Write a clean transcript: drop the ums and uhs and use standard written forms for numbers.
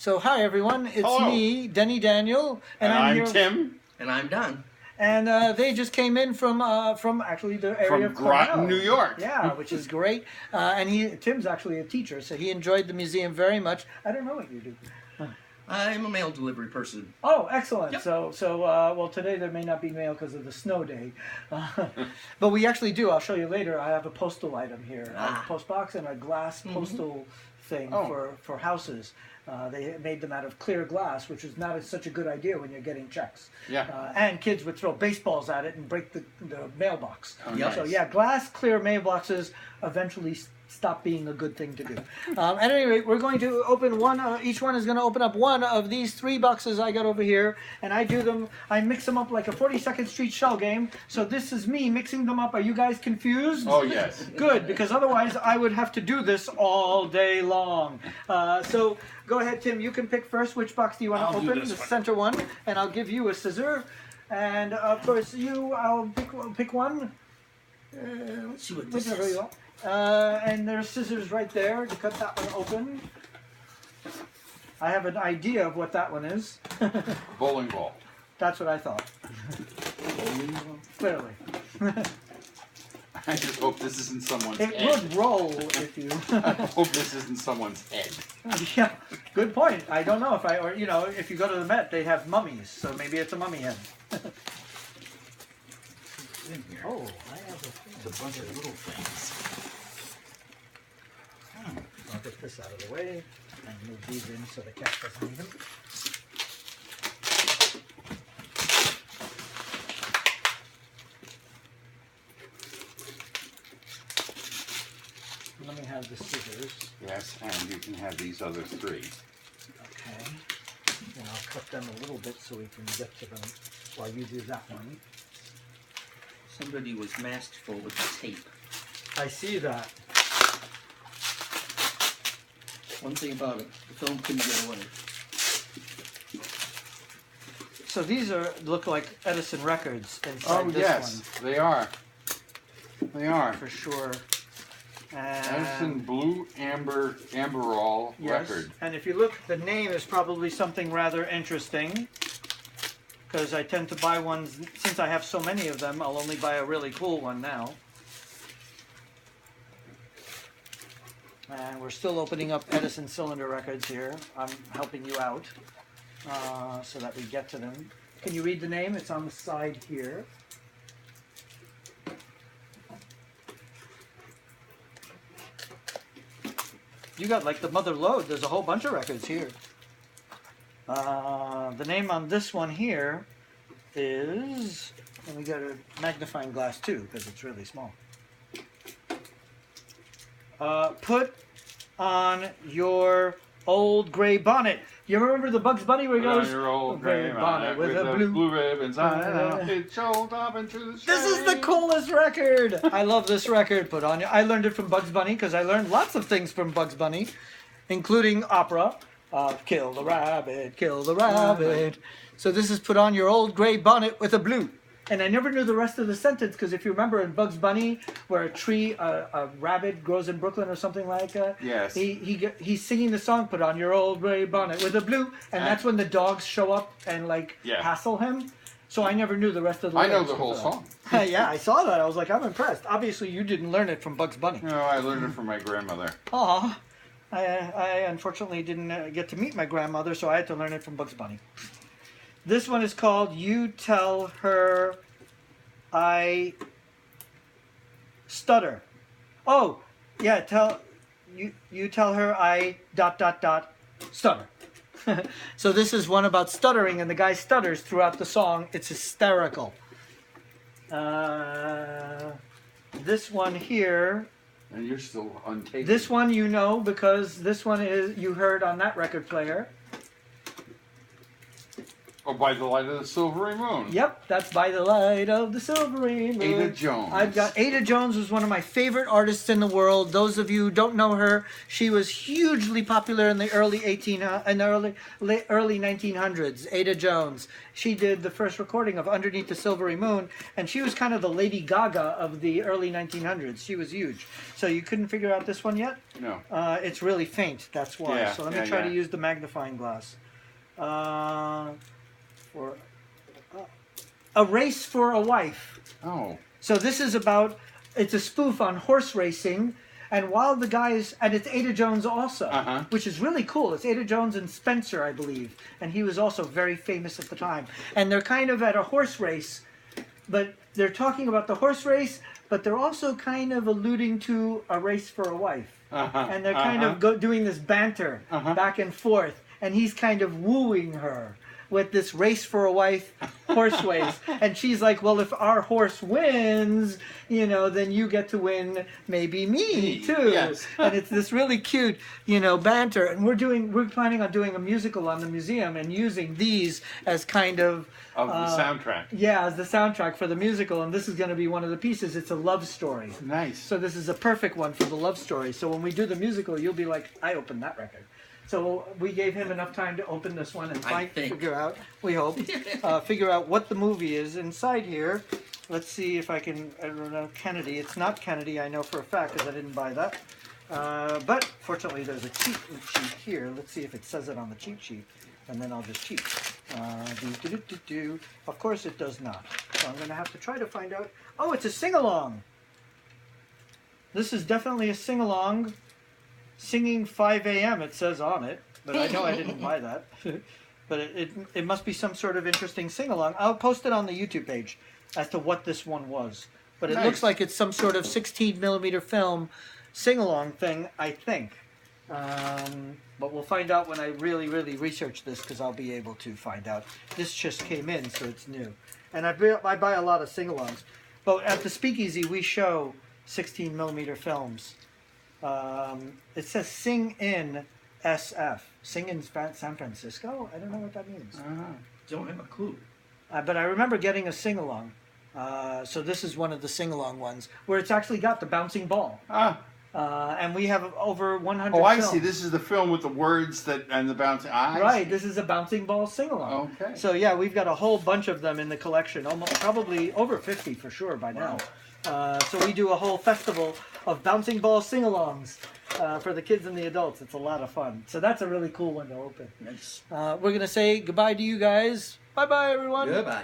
So hi everyone, it's Hello. me, Denny Daniel, And I'm here. Tim. And I'm Don. And they just came in from actually the area From of Groton, Cornell. New York. Yeah, which is great. And Tim's actually a teacher, so he enjoyed the museum very much. I don't know what you do. I'm a mail delivery person. Oh, excellent. Yep. So well, today there may not be mail because of the snow day. But we actually do. I'll show you later. I have a postal item here. I have a post box and a glass postal thing for houses. They made them out of clear glass, which is not such a good idea when you're getting checks. Yeah. And kids would throw baseballs at it and break the mailbox. Oh, Yep. So yeah, glass clear mailboxes eventually stop being a good thing to do. At any rate, we're going to open one. Each one is going to open up one of these 3 boxes I got over here, and I mix them up like a 42nd Street shell game. So this is me mixing them up. Are you guys confused? Oh, yes. Good, because otherwise I would have to do this all day long. So go ahead, Tim. You can pick first. Which box do you want to I'll do open? this The one. center one, and I'll give you a scissor. And of course, I'll pick one. Let's see what this Whichever is. you want. And there's scissors right there to cut that one open. I have an idea of what that one is. Bowling ball. That's what I thought. Clearly. I just hope this isn't someone's It head. would roll if you... I hope this isn't someone's head. Yeah, good point. I don't know if you go to the Met, they have mummies, so maybe it's a mummy head. In here. Oh, I have It's a bunch of little things. I'll get this out of the way and move these in so the cat doesn't eat them. Let me have the scissors. Yes, and you can have these other 3. Okay. And I'll cut them a little bit so we can get to them while you do that one. Somebody was masterful with the tape. I see that. One thing about it, the film couldn't get away. So these look like Edison records inside Oh, this yes, they are. They are. one for sure. And Edison Blue Amberol yes. record. And if you look, the name is probably something rather interesting. Because I tend to buy ones, since I have so many of them, I'll only buy a really cool one now. And we're still opening up Edison cylinder records here. I'm helping you out so that we get to them. Can you read the name? It's on the side here. You got like the Mother Lode. There's a whole bunch of records here. The name on this one here is, and we got a magnifying glass too because it's really small. Put on your old gray bonnet. You remember the Bugs Bunny where he Put on goes, your old gray bonnet with the blue ribbons on it. It showed up into the This is the shade. coolest record. I love this record. Put on. I learned it from Bugs Bunny because I learned lots of things from Bugs Bunny, including opera. Kill the rabbit, kill the rabbit. So this is put on your old gray bonnet with a blue. And I never knew the rest of the sentence because if you remember in Bugs Bunny, where a rabbit grows in Brooklyn or something like that, Yes. he's singing the song "Put on your old gray bonnet with a blue," and that's when the dogs show up and Yeah. hassle him. So I never knew the rest of the. I know lyrics the whole for song. that. Yeah, I saw that. I was like, I'm impressed. Obviously, you didn't learn it from Bugs Bunny. No, I learned it from my grandmother. Aw. I unfortunately didn't get to meet my grandmother, so I had to learn it from Bugs Bunny. This one is called "You Tell Her I Stutter." Oh, yeah. You tell her I ... stutter. So this is one about stuttering, and the guy stutters throughout the song. It's hysterical. This one here. And you're still untaken. This one you know because this one is you heard on that record player. Or By the Light of the Silvery Moon. Yep, that's By the Light of the Silvery Moon. Ada Jones. I've got Ada Jones was one of my favorite artists in the world. Those of you who don't know her, she was hugely popular in the early 1900s. Ada Jones. She did the first recording of Underneath the Silvery Moon, and she was kind of the Lady Gaga of the early 1900s. She was huge. So you couldn't figure out this one yet? No. It's really faint. That's why. Yeah, So let me try to use the magnifying glass. For A Race for a Wife. Oh. So this is about, it's a spoof on horse racing, and while the guys, and it's Ada Jones also, which is really cool. It's Ada Jones and Spencer, I believe, and he was also very famous at the time. And they're kind of at a horse race, but they're talking about the horse race, but they're also kind of alluding to a race for a wife. And they're kind of doing this banter back and forth, and he's kind of wooing her with this race for a wife horse race. And she's like, well, if our horse wins, you know, then you get to win maybe me too. Yes. And it's this really cute, you know, banter. And we're planning on doing a musical on the museum and using these as kind of the soundtrack. Yeah, as the soundtrack for the musical. And this is going to be one of the pieces. It's a love story. Nice. So this is a perfect one for the love story. So when we do the musical, you'll be like, I opened that record. So we gave him enough time to open this one and figure out, we hope, figure out what the movie is inside here. Let's see if I can, I don't know, Kennedy. It's not Kennedy, I know for a fact, because I didn't buy that. But fortunately, there's a cheat sheet here. Let's see if it says it on the cheat sheet, and then I'll just cheat. Of course it does not. So I'm going to have to try to find out. Oh, it's a sing-along. This is definitely a sing-along. Singing 5 a.m. it says on it, but I know I didn't buy that. But it must be some sort of interesting sing-along. I'll post it on the YouTube page as to what this one was. But it looks like it's some sort of 16mm film sing-along thing, I think. But we'll find out when I really, really research this, because I'll be able to find out. This just came in, so it's new. And I buy a lot of sing-alongs. But at the Speakeasy, we show 16mm films. It says Sing in SF. Sing in San Francisco? I don't know what that means. Don't have a clue. But I remember getting a sing-along. So this is one of the sing-along ones, where it's actually got the bouncing ball. And we have over 100 Oh, I films. see. This is the film with the words and the bouncing. Right, this is a bouncing ball sing-along. Okay. So yeah, we've got a whole bunch of them in the collection, almost probably over 50 for sure by now. So we do a whole festival of bouncing ball sing-alongs for the kids and the adults. It's a lot of fun. So that's a really cool one to open. Nice. We're going to say goodbye to you guys. Bye-bye, everyone. Goodbye.